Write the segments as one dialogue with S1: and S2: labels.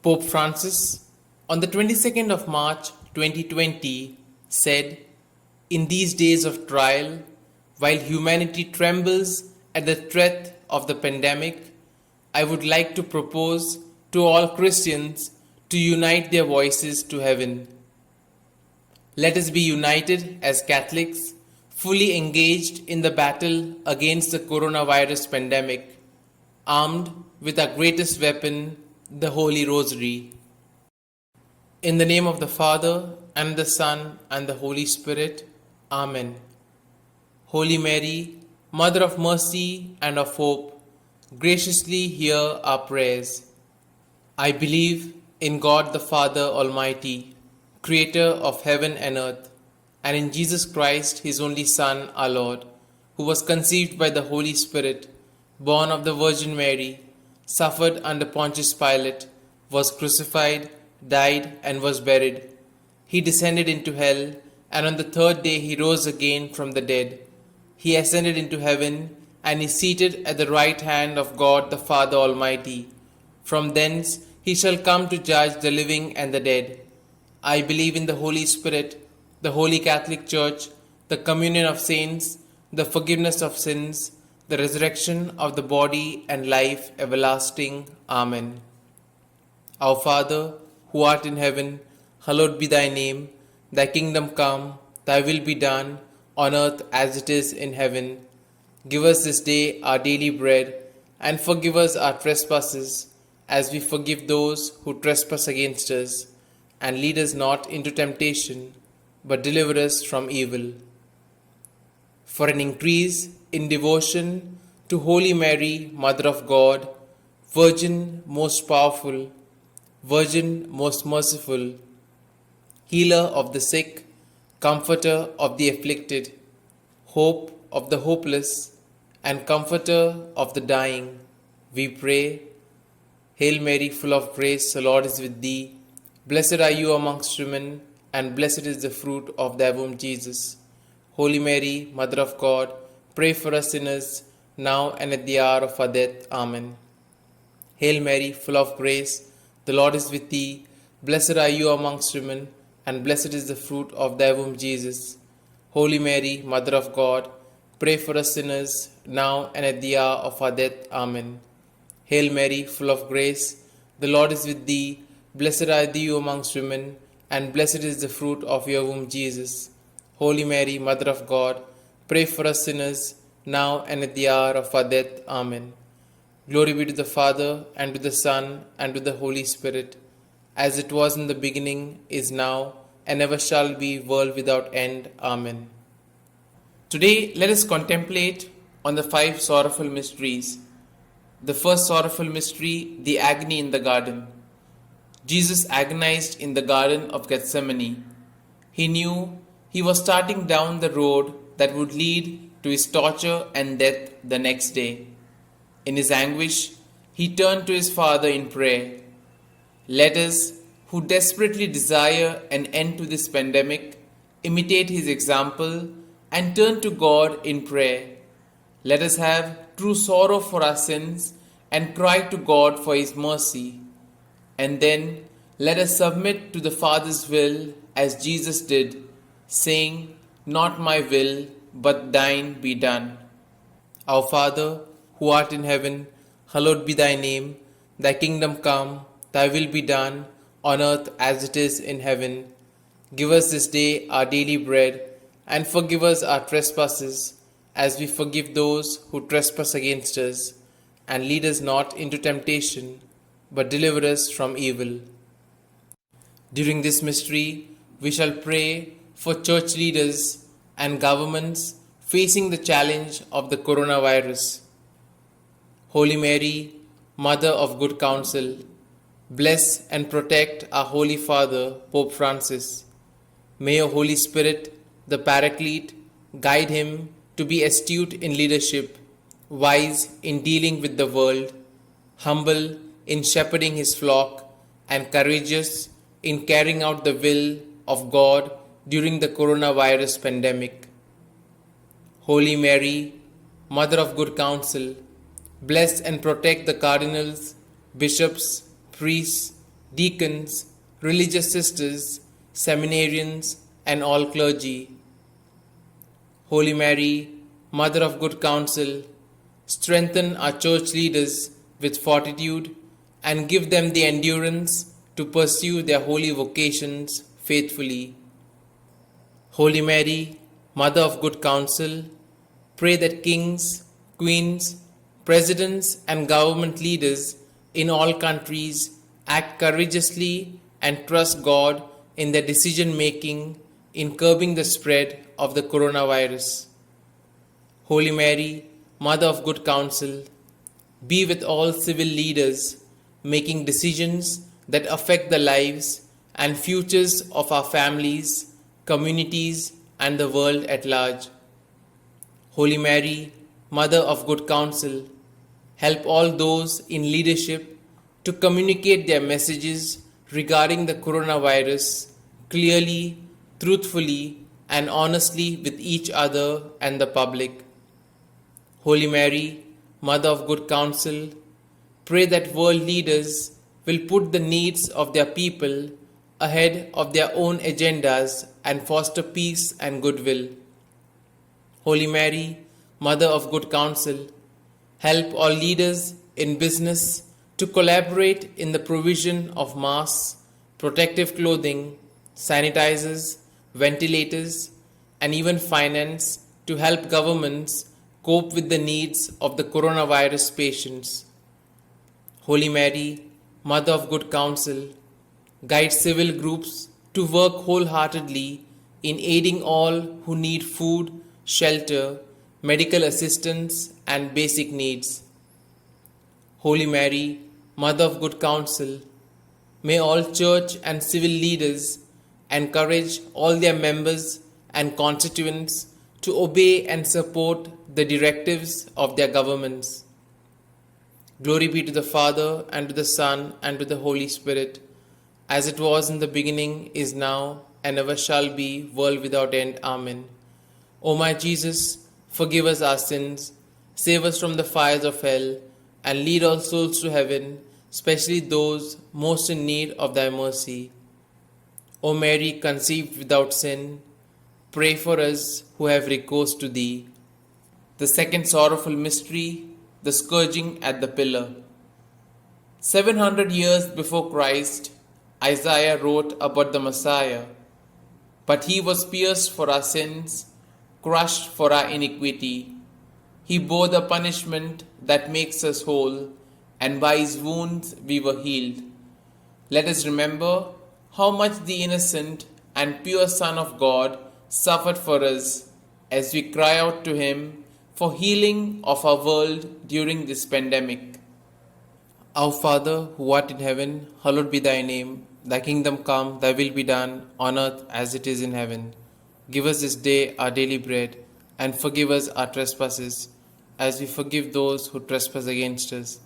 S1: Pope Francis, on the 22nd of March 2020, said, "In these days of trial, while humanity trembles at the threat of the pandemic, I would like to propose to all Christians to unite their voices to heaven. Let us be united as Catholics, fully engaged in the battle against the coronavirus pandemic, armed with our greatest weapon, the Holy Rosary. In the name of the Father, and the Son, and the Holy Spirit. Amen. Holy Mary, Mother of Mercy and of Hope, graciously hear our prayers. I believe in God the Father Almighty, Creator of heaven and earth, and in Jesus Christ, His only Son, our Lord, who was conceived by the Holy Spirit, born of the Virgin Mary, suffered under Pontius Pilate, was crucified, died, and was buried. He descended into hell, and on the third day He rose again from the dead. He ascended into heaven, and is seated at the right hand of God the Father Almighty. From thence He shall come to judge the living and the dead. I believe in the Holy Spirit, the Holy Catholic Church, the communion of saints, the forgiveness of sins, the resurrection of the body, and life everlasting. Amen. Our Father, who art in heaven, hallowed be thy name. Thy kingdom come, thy will be done, on earth as it is in heaven. Give us this day our daily bread, and forgive us our trespasses, as we forgive those who trespass against us. And lead us not into temptation, but deliver us from evil. For an increase in devotion to Holy Mary, Mother of God, Virgin most powerful, Virgin most merciful, Healer of the sick, Comforter of the afflicted, Hope of the hopeless, and Comforter of the dying, we pray. Hail Mary, full of grace, the Lord is with thee. Blessed are you amongst women, and blessed is the fruit of thy womb, Jesus. Holy Mary, Mother of God, pray for us sinners, now and at the hour of our death. Amen. Hail Mary, full of grace, the Lord is with thee. Blessed are you amongst women, and blessed is the fruit of thy womb, Jesus. Holy Mary, Mother of God, pray for us sinners, now and at the hour of our death. Amen. Hail Mary, full of grace, the Lord is with thee. Blessed are you amongst women, and blessed is the fruit of your womb, Jesus. Holy Mary, Mother of God, pray for us sinners, now and at the hour of our death. Amen. Glory be to the Father, and to the Son, and to the Holy Spirit, as it was in the beginning, is now, and ever shall be, world without end. Amen. Today, let us contemplate on the 5 sorrowful mysteries. The first sorrowful mystery, the agony in the garden. Jesus agonized in the Garden of Gethsemane. He knew he was starting down the road that would lead to his torture and death the next day. In his anguish, he turned to his Father in prayer. Let us, who desperately desire an end to this pandemic, imitate his example and turn to God in prayer. Let us have true sorrow for our sins and cry to God for his mercy. And then let us submit to the Father's will as Jesus did, saying, "Not my will, but thine be done." Our Father, who art in heaven, hallowed be thy name. Thy kingdom come, thy will be done, on earth as it is in heaven. Give us this day our daily bread, and forgive us our trespasses, as we forgive those who trespass against us. And lead us not into temptation, but deliver us from evil. During this mystery, we shall pray for church leaders and governments facing the challenge of the coronavirus. Holy Mary, Mother of Good Counsel, bless and protect our Holy Father, Pope Francis. May your Holy Spirit, the Paraclete, guide him to be astute in leadership, wise in dealing with the world, humble in shepherding his flock, and courageous in carrying out the will of God during the coronavirus pandemic. Holy Mary, Mother of Good Counsel, bless and protect the cardinals, bishops, priests, deacons, religious sisters, seminarians, and all clergy. Holy Mary, Mother of Good Counsel, strengthen our church leaders with fortitude and give them the endurance to pursue their holy vocations faithfully. Holy Mary, Mother of Good Counsel, pray that kings, queens, presidents, and government leaders in all countries act courageously and trust God in their decision making in curbing the spread of the coronavirus. Holy Mary, Mother of Good Counsel, be with all civil leaders making decisions that affect the lives and futures of our families, communities, and the world at large. Holy Mary, Mother of Good Counsel, help all those in leadership to communicate their messages regarding the coronavirus clearly, truthfully, and honestly with each other and the public. Holy Mary, Mother of Good Counsel, pray that world leaders will put the needs of their people ahead of their own agendas and foster peace and goodwill. Holy Mary, Mother of Good Counsel, help all leaders in business to collaborate in the provision of masks, protective clothing, sanitizers, ventilators, and even finance to help governments cope with the needs of the coronavirus patients. Holy Mary, Mother of Good Counsel, guide civil groups to work wholeheartedly in aiding all who need food, shelter, medical assistance, and basic needs. Holy Mary, Mother of Good Counsel, may all church and civil leaders encourage all their members and constituents to obey and support the directives of their governments. Glory be to the Father, and to the Son, and to the Holy Spirit, as it was in the beginning, is now, and ever shall be, world without end. Amen. O my Jesus, forgive us our sins, save us from the fires of hell, and lead all souls to heaven, especially those most in need of thy mercy. O Mary, conceived without sin, pray for us who have recourse to thee. The second sorrowful mystery, the scourging at the pillar. 700 years before Christ, Isaiah wrote about the Messiah. But he was pierced for our sins, crushed for our iniquity. He bore the punishment that makes us whole, and by his wounds we were healed. Let us remember how much the innocent and pure Son of God suffered for us as we cry out to him for healing of our world during this pandemic. Our Father, who art in heaven, hallowed be thy name. Thy kingdom come, thy will be done, on earth as it is in heaven. Give us this day our daily bread, and forgive us our trespasses, as we forgive those who trespass against us.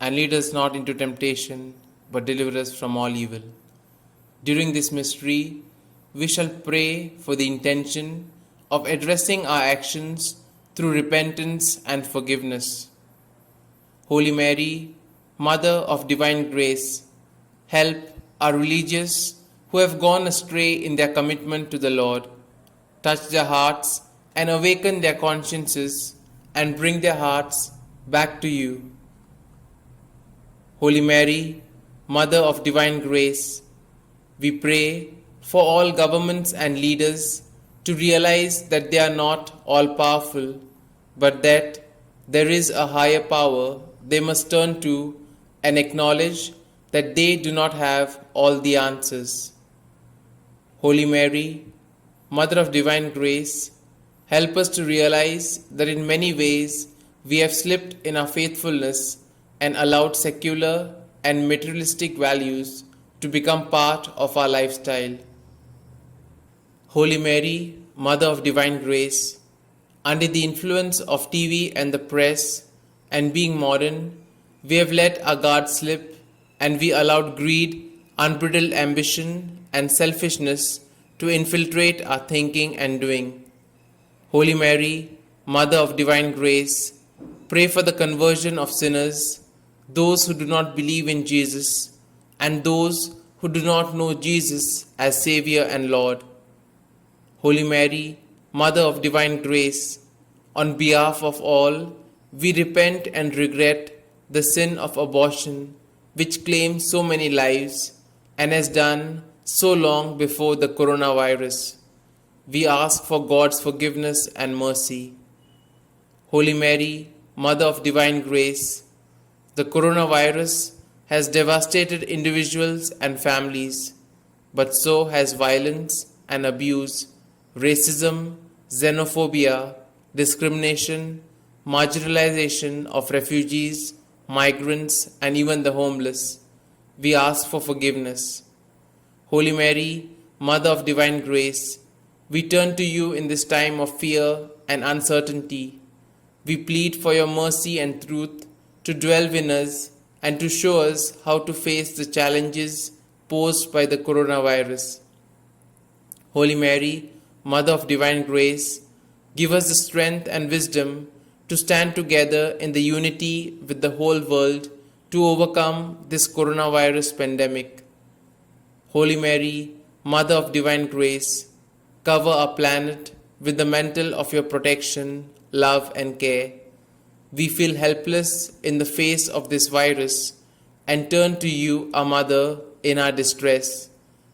S1: And lead us not into temptation, but deliver us from all evil. During this mystery, we shall pray for the intention of addressing our actions through repentance and forgiveness. Holy Mary, Mother of Divine Grace, help our religious who have gone astray in their commitment to the Lord. Touch their hearts and awaken their consciences and bring their hearts back to you. Holy Mary, Mother of Divine Grace, we pray for all governments and leaders to realize that they are not all powerful, but that there is a higher power they must turn to, and acknowledge that they do not have all the answers. Holy Mary, Mother of Divine Grace, help us to realize that in many ways we have slipped in our faithfulness and allowed secular and materialistic values to become part of our lifestyle. Holy Mary, Mother of Divine Grace, under the influence of TV and the press and being modern, we have let our guard slip and we allowed greed, unbridled ambition, and selfishness to infiltrate our thinking and doing. Holy Mary, Mother of Divine Grace, pray for the conversion of sinners, those who do not believe in Jesus, and those who do not know Jesus as Savior and Lord. Holy Mary, Mother of Divine Grace, on behalf of all, we repent and regret the sin of abortion which claims so many lives and has done so long before the coronavirus. We ask for God's forgiveness and mercy. Holy Mary, Mother of Divine Grace, the coronavirus has devastated individuals and families, but so has violence and abuse, racism, xenophobia, discrimination, marginalization of refugees, migrants, and even the homeless. We ask for forgiveness. Holy Mary, Mother of Divine Grace, we turn to you in this time of fear and uncertainty. We plead for your mercy and truth to dwell in us and to show us how to face the challenges posed by the coronavirus. Holy Mary, Mother of Divine Grace, give us the strength and wisdom to stand together in the unity with the whole world to overcome this coronavirus pandemic. Holy Mary, Mother of Divine Grace, cover our planet with the mantle of your protection, love, and care. We feel helpless in the face of this virus and turn to you, our Mother, in our distress.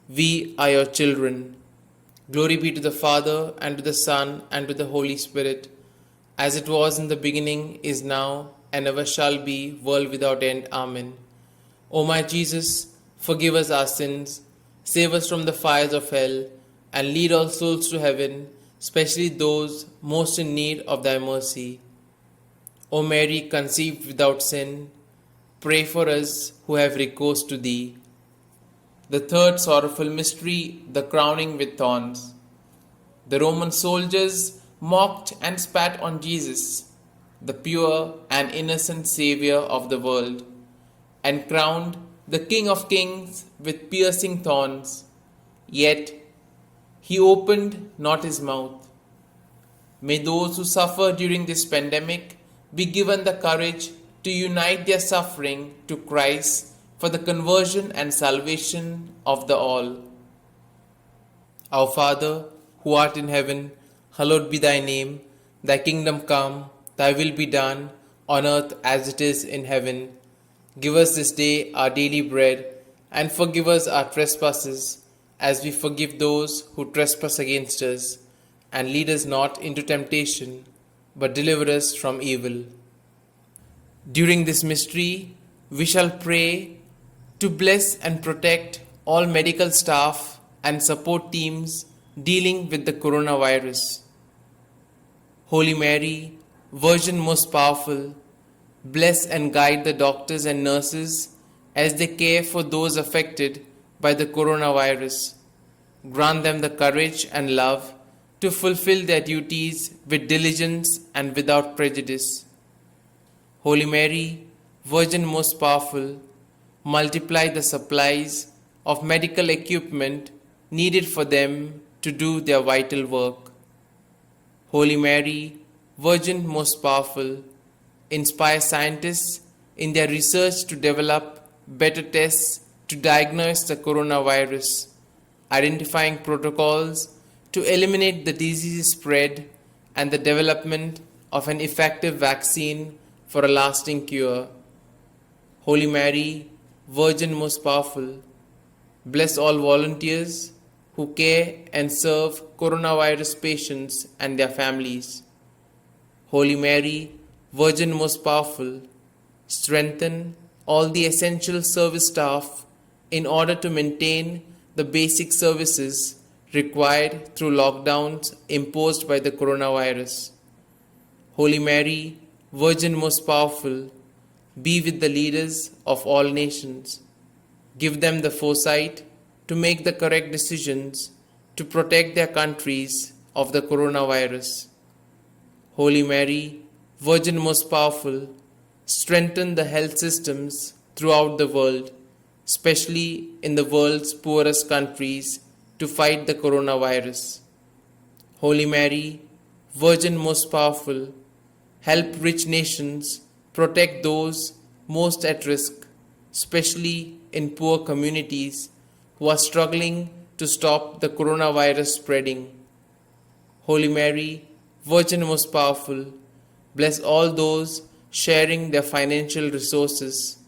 S1: We are your children. Glory be to the Father, and to the Son, and to the Holy Spirit, as it was in the beginning, is now, and ever shall be, world without end. Amen. O my Jesus, forgive us our sins, save us from the fires of hell, and lead all souls to heaven, especially those most in need of thy mercy. O Mary, conceived without sin, pray for us who have recourse to thee. The third sorrowful mystery, the crowning with thorns. The Roman soldiers mocked and spat on Jesus, the pure and innocent Saviour of the world, and crowned the King of Kings with piercing thorns. Yet he opened not his mouth. May those who suffer during this pandemic be given the courage to unite their suffering to Christ for the conversion and salvation of the all. Our Father, who art in heaven, hallowed be thy name. Thy kingdom come, thy will be done, on earth as it is in heaven. Give us this day our daily bread, and forgive us our trespasses, as we forgive those who trespass against us. And lead us not into temptation, but deliver us from evil. During this mystery, we shall pray to bless and protect all medical staff and support teams dealing with the coronavirus. Holy Mary, Virgin most powerful, bless and guide the doctors and nurses as they care for those affected by the coronavirus. Grant them the courage and love to fulfill their duties with diligence and without prejudice. Holy Mary, Virgin most powerful, multiply the supplies of medical equipment needed for them to do their vital work. Holy Mary, Virgin most powerful, inspire scientists in their research to develop better tests to diagnose the coronavirus, identifying protocols to eliminate the disease spread and the development of an effective vaccine for a lasting cure. Holy Mary, Virgin most powerful, bless all volunteers who care and serve coronavirus patients and their families. Holy Mary, Virgin most powerful, strengthen all the essential service staff in order to maintain the basic services required through lockdowns imposed by the coronavirus. Holy Mary, Virgin most powerful, be with the leaders of all nations. Give them the foresight to make the correct decisions to protect their countries of the coronavirus. Holy Mary, Virgin most powerful, strengthen the health systems throughout the world, especially in the world's poorest countries, to fight the coronavirus. Holy Mary, Virgin most powerful, help rich nations protect those most at risk, especially in poor communities, who are struggling to stop the coronavirus spreading. Holy Mary, Virgin most powerful, bless all those sharing their financial resources,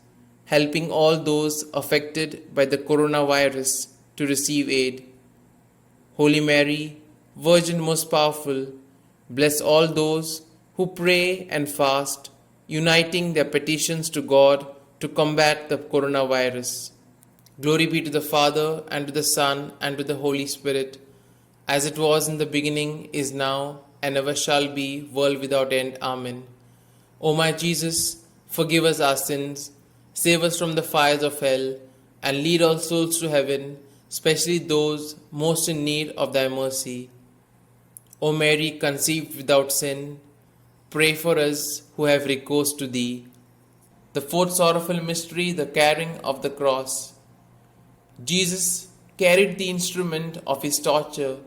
S1: helping all those affected by the coronavirus to receive aid. Holy Mary, Virgin most powerful, bless all those who pray and fast, uniting their petitions to God to combat the coronavirus. Glory be to the Father, and to the Son, and to the Holy Spirit, as it was in the beginning, is now, and ever shall be, world without end. Amen. O my Jesus, forgive us our sins, save us from the fires of hell, and lead all souls to heaven, especially those most in need of thy mercy. O Mary, conceived without sin, pray for us who have recourse to thee. The fourth sorrowful mystery, the carrying of the cross. Jesus carried the instrument of his torture,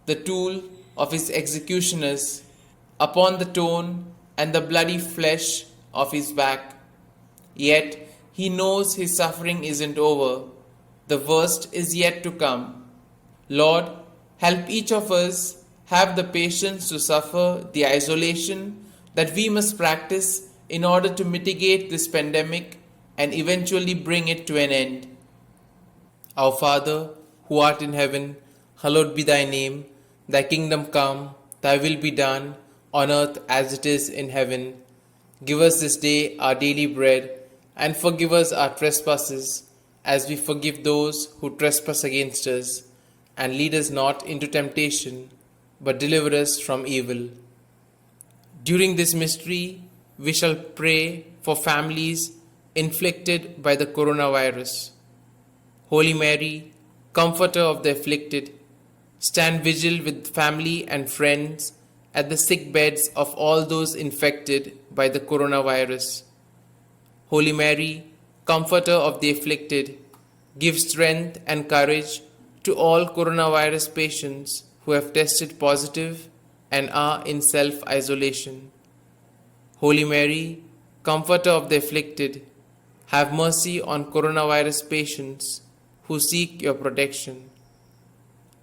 S1: the tool of his executioners, upon the torn and the bloody flesh of his back. Yet he knows his suffering isn't over. The worst is yet to come. Lord, help each of us have the patience to suffer the isolation that we must practice in order to mitigate this pandemic and eventually bring it to an end. Our Father, who art in heaven, hallowed be thy name. Thy kingdom come, thy will be done, on earth as it is in heaven. Give us this day our daily bread, and forgive us our trespasses, as we forgive those who trespass against us. And lead us not into temptation, but deliver us from evil. During this mystery, we shall pray for families inflicted by the coronavirus. Holy Mary, Comforter of the afflicted, stand vigil with family and friends at the sick beds of all those infected by the coronavirus. Holy Mary, Comforter of the afflicted, give strength and courage to all coronavirus patients who have tested positive and are in self-isolation. Holy Mary, Comforter of the afflicted, have mercy on coronavirus patients who seek your protection.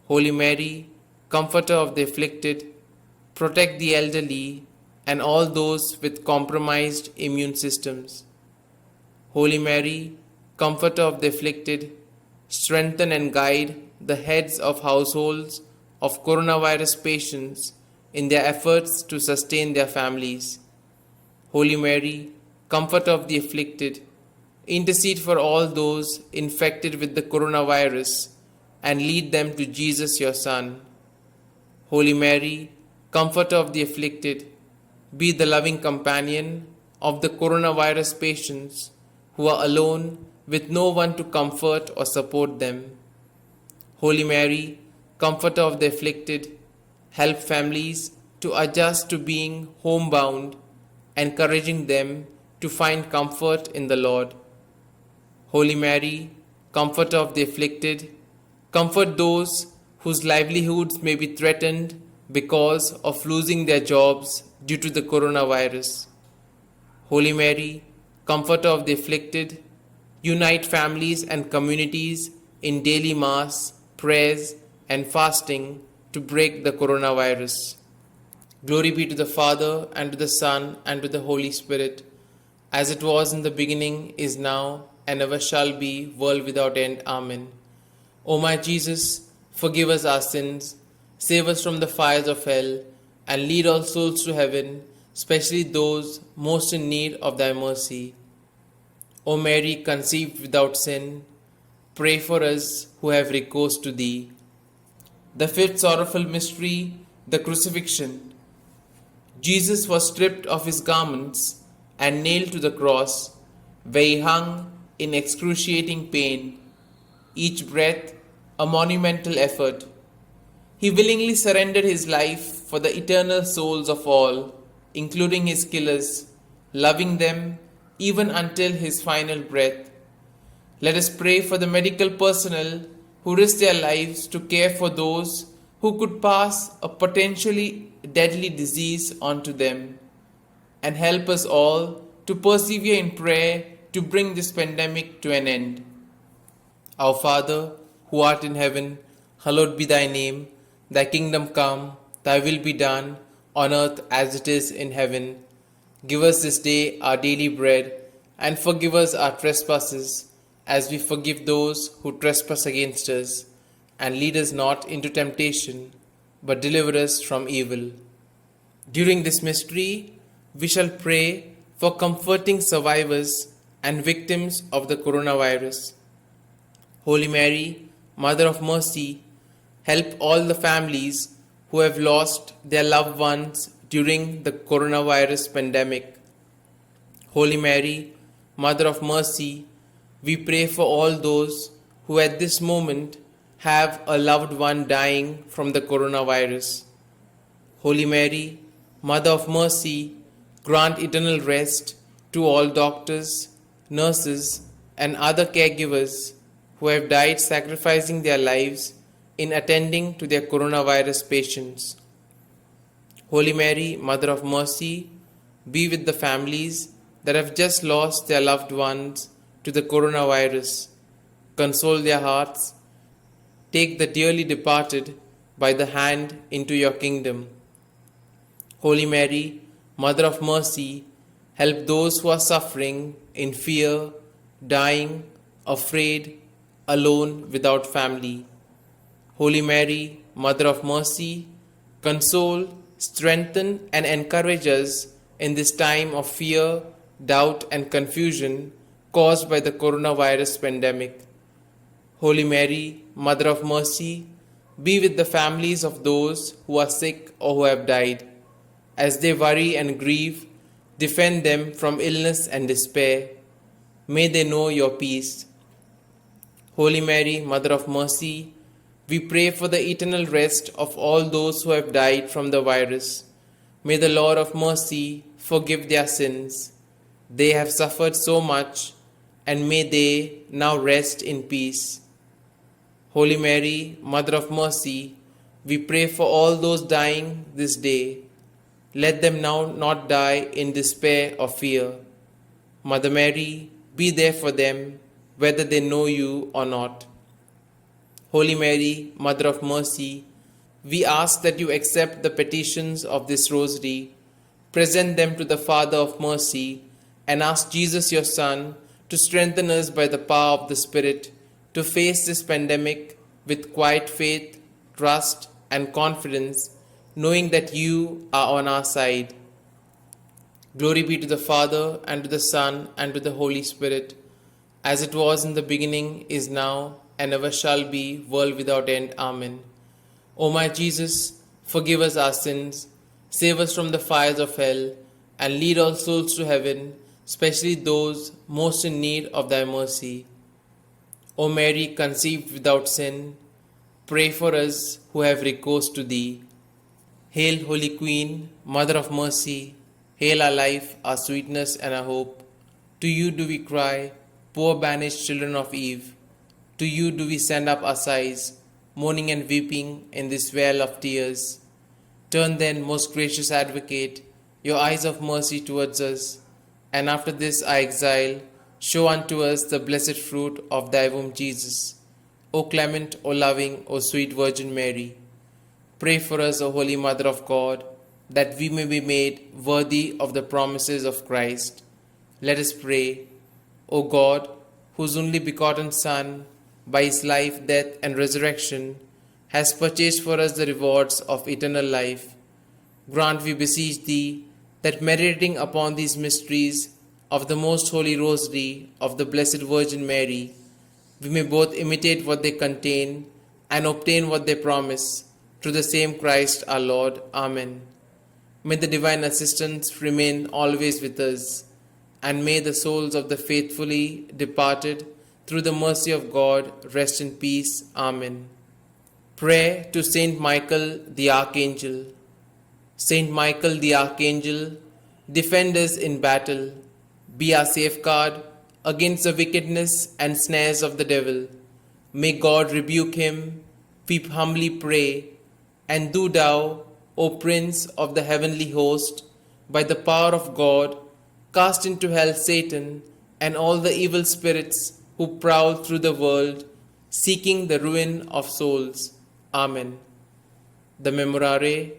S1: Holy Mary, Comforter of the afflicted, protect the elderly and all those with compromised immune systems. Holy Mary, Comforter of the afflicted, strengthen and guide the heads of households of coronavirus patients in their efforts to sustain their families. Holy Mary, Comforter of the afflicted, intercede for all those infected with the coronavirus and lead them to Jesus, your Son. Holy Mary, Comforter of the afflicted, be the loving companion of the coronavirus patients who are alone with no one to comfort or support them. Holy Mary, Comforter of the afflicted, help families to adjust to being homebound, encouraging them to find comfort in the Lord. Holy Mary, Comforter of the afflicted, comfort those whose livelihoods may be threatened because of losing their jobs due to the coronavirus. Holy Mary, Comforter of the afflicted, unite families and communities in daily mass, prayers, and fasting to break the coronavirus. Glory be to the Father, and to the Son, and to the Holy Spirit, as it was in the beginning, is now, and ever shall be, world without end. Amen. O my Jesus, forgive us our sins, save us from the fires of hell, and lead all souls to heaven, especially those most in need of thy mercy. O Mary, conceived without sin, pray for us who have recourse to thee. The fifth sorrowful mystery, the crucifixion. Jesus was stripped of his garments and nailed to the cross, where he hung in excruciating pain, each breath a monumental effort. He willingly surrendered his life for the eternal souls of all, including his killers, loving them even until his final breath. Let us pray for the medical personnel who risk their lives to care for those who could pass a potentially deadly disease onto them, and help us all to persevere in prayer to bring this pandemic to an end. Our Father, who art in heaven, hallowed be thy name. Thy kingdom come, thy will be done, on earth as it is in heaven. Give us this day our daily bread, and forgive us our trespasses, as we forgive those who trespass against us. And lead us not into temptation, but deliver us from evil. During this mystery, we shall pray for comforting survivors and victims of the coronavirus. Holy Mary, Mother of Mercy, help all the families who have lost their loved ones during the coronavirus pandemic. Holy Mary, Mother of Mercy, we pray for all those who at this moment have a loved one dying from the coronavirus. Holy Mary, Mother of Mercy, grant eternal rest to all doctors, nurses, and other caregivers who have died sacrificing their lives in attending to their coronavirus patients. Holy Mary, Mother of Mercy, be with the families that have just lost their loved ones to the coronavirus. Console their hearts. Take the dearly departed by the hand into your kingdom. Holy Mary, Mother of Mercy, help those who are suffering in fear, dying, afraid, alone, without family. Holy Mary, Mother of Mercy, console, strengthen, and encourage us in this time of fear, doubt, and confusion caused by the coronavirus pandemic. Holy Mary, Mother of Mercy, be with the families of those who are sick or who have died. As they worry and grieve, defend them from illness and despair. May they know your peace. Holy Mary, Mother of Mercy, we pray for the eternal rest of all those who have died from the virus. May the Lord of mercy forgive their sins. They have suffered so much, and may they now rest in peace. Holy Mary, Mother of Mercy, we pray for all those dying this day. Let them now not die in despair or fear. Mother Mary, be there for them, whether they know you or not. Holy Mary, Mother of Mercy, we ask that you accept the petitions of this rosary, present them to the Father of Mercy, and ask Jesus, your Son, to strengthen us by the power of the Spirit to face this pandemic with quiet faith, trust, and confidence, knowing that you are on our side. Glory be to the Father, and to the Son, and to the Holy Spirit, as it was in the beginning, is now, and ever shall be, world without end. Amen. O my Jesus, forgive us our sins, save us from the fires of hell, and lead all souls to heaven, especially those most in need of thy mercy. O Mary, conceived without sin, pray for us who have recourse to thee. Hail, Holy Queen, Mother of Mercy, hail our life, our sweetness, and our hope. To you do we cry, poor banished children of Eve. To you do we send up our sighs, mourning and weeping in this vale of tears. Turn then, most gracious Advocate, your eyes of mercy towards us, and after this our exile, show unto us the blessed fruit of thy womb, Jesus. O clement, O loving, O sweet Virgin Mary, pray for us, O Holy Mother of God, that we may be made worthy of the promises of Christ. Let us pray. O God, whose only begotten Son, by his life, death, and resurrection, has purchased for us the rewards of eternal life, grant, we beseech thee, that meditating upon these mysteries of the most holy rosary of the Blessed Virgin Mary, we may both imitate what they contain and obtain what they promise, through the same Christ our Lord. Amen. May the divine assistance remain always with us, and may the souls of the faithfully departed, through the mercy of God, rest in peace. Amen. Prayer to Saint Michael the Archangel. Saint Michael the Archangel, defend us in battle. Be our safeguard against the wickedness and snares of the devil. May God rebuke him, we humbly pray. And do thou, O Prince of the heavenly host, by the power of God, cast into hell Satan and all the evil spirits who prowl through the world, seeking the ruin of souls. Amen. The Memorare.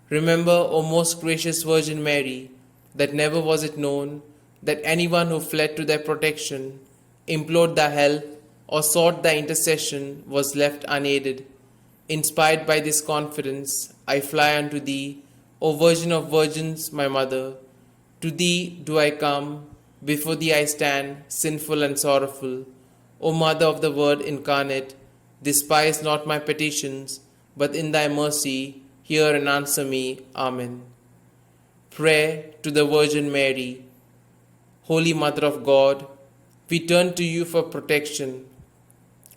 S1: Remember, O most gracious Virgin Mary, that never was it known that anyone who fled to thy protection, implored thy help, or sought thy intercession was left unaided. Inspired by this confidence, I fly unto thee, O Virgin of Virgins, my Mother. To thee do I come, before thee I stand, sinful and sorrowful. O Mother of the Word incarnate, despise not my petitions, but in thy mercy hear and answer me. Amen. Prayer to the Virgin Mary. Holy Mother of God, we turn to you for protection.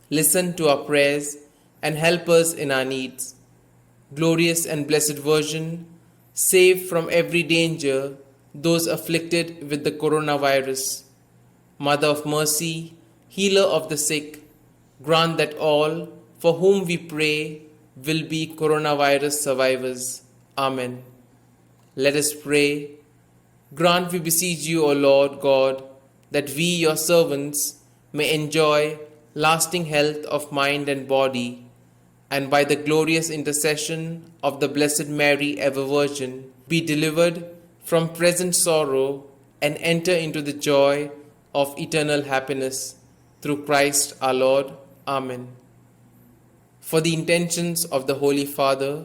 S1: Listen to our prayers and help us in our needs. Glorious and blessed Virgin, save from every danger those afflicted with the coronavirus. Mother of mercy, healer of the sick, grant that all for whom we pray will be coronavirus survivors. Amen. Let us pray. Grant, we beseech you, O Lord God, that we, your servants, may enjoy lasting health of mind and body, and by the glorious intercession of the Blessed Mary, ever Virgin, be delivered from present sorrow and enter into the joy of eternal happiness. Through Christ our Lord. Amen. For the intentions of the Holy Father,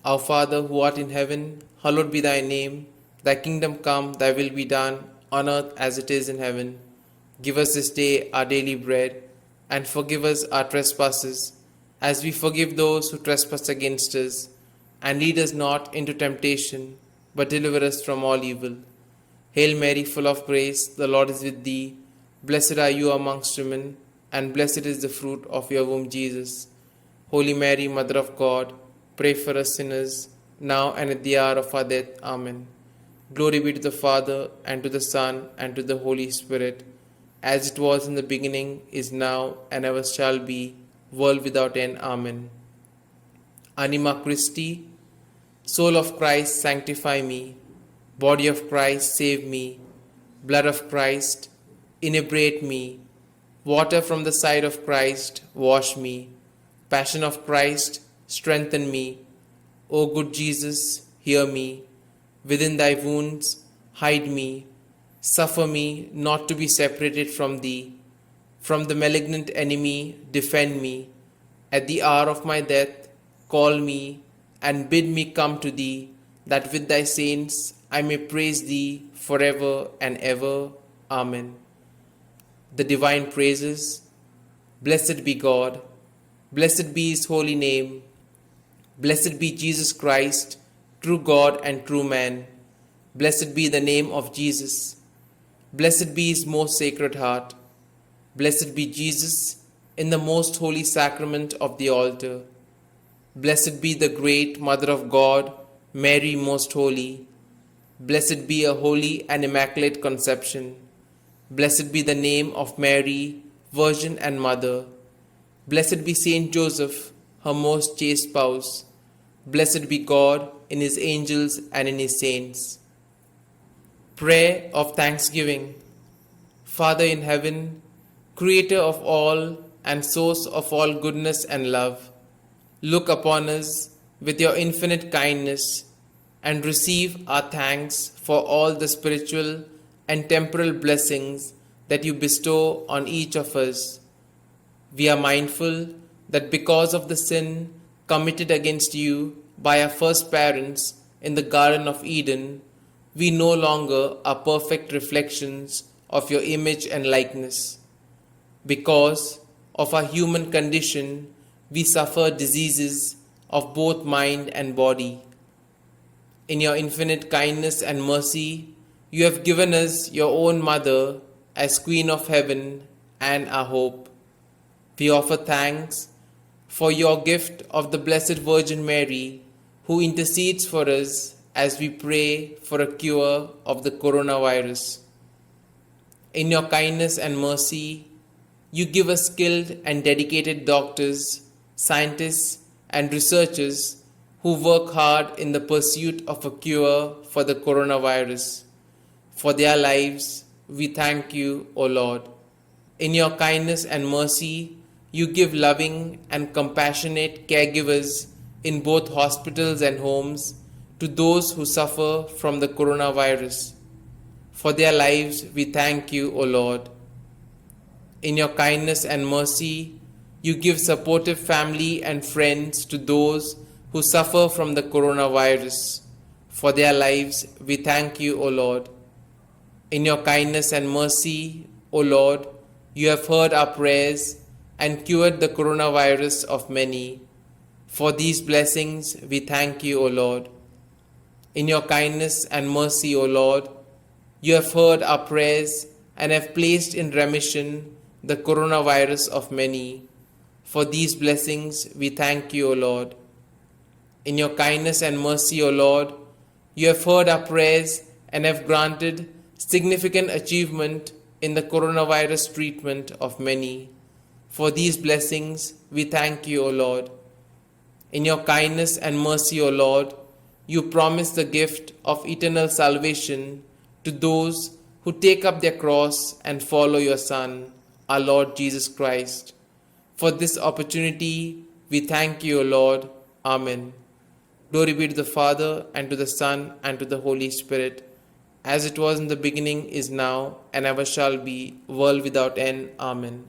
S1: our Father who art in heaven, hallowed be thy name. Thy kingdom come, thy will be done, on earth as it is in heaven. Give us this day our daily bread, and forgive us our trespasses, as we forgive those who trespass against us. And lead us not into temptation, but deliver us from all evil. Hail Mary, full of grace, the Lord is with thee. Blessed are you amongst women, and blessed is the fruit of your womb, Jesus. Holy Mary, Mother of God, pray for us sinners, now and at the hour of our death. Amen. Glory be to the Father, and to the Son, and to the Holy Spirit, as it was in the beginning, is now, and ever shall be, world without end. Amen. Anima Christi, soul of Christ, sanctify me. Body of Christ, save me. Blood of Christ, inebriate me. Water from the side of Christ, wash me. Passion of Christ, strengthen me. O good Jesus, hear me. Within thy wounds, hide me. Suffer me not to be separated from thee. From the malignant enemy, defend me. At the hour of my death, call me and bid me come to thee, that with thy saints I may praise thee forever and ever. Amen. The divine praises. Blessed be God. Blessed be his holy name. Blessed be Jesus Christ, true God and true man. Blessed be the name of Jesus. Blessed be his most sacred heart. Blessed be Jesus in the most holy sacrament of the altar. Blessed be the great Mother of God, Mary most holy. Blessed be a holy and immaculate conception. Blessed be the name of Mary, Virgin and Mother. Blessed be Saint Joseph, her most chaste spouse. Blessed be God in his angels and in his saints. Prayer of thanksgiving. Father in heaven, creator of all and source of all goodness and love, look upon us with your infinite kindness and receive our thanks for all the spiritual and temporal blessings that you bestow on each of us. We are mindful that because of the sin committed against you by our first parents in the Garden of Eden, we no longer are perfect reflections of your image and likeness. Because of our human condition, we suffer diseases of both mind and body. In your infinite kindness and mercy, you have given us your own Mother as Queen of Heaven and our hope. We offer thanks for your gift of the Blessed Virgin Mary, who intercedes for us as we pray for a cure of the coronavirus. In your kindness and mercy, you give us skilled and dedicated doctors, scientists, and researchers who work hard in the pursuit of a cure for the coronavirus. For their lives, we thank you, O Lord. In your kindness and mercy, You give loving and compassionate caregivers in both hospitals and homes to those who suffer from the coronavirus. For their lives, we thank you, O Lord. In your kindness and mercy, you give supportive family and friends to those who suffer from the coronavirus. For their lives, we thank you, O Lord. In your kindness and mercy, O Lord, you have heard our prayers and cured the coronavirus of many. For these blessings, we thank you, O Lord. In your kindness and mercy, O Lord, you have heard our prayers and have placed in remission the coronavirus of many. For these blessings, we thank you, O Lord. In your kindness and mercy, O Lord, you have heard our prayers and have granted significant achievement in the coronavirus treatment of many. For these blessings, we thank you, O Lord. In your kindness and mercy, O Lord, you promise the gift of eternal salvation to those who take up their cross and follow your Son, our Lord Jesus Christ. For this opportunity, we thank you, O Lord. Amen. Glory be to the Father, and to the Son, and to the Holy Spirit, as it was in the beginning, is now, and ever shall be, world without end. Amen.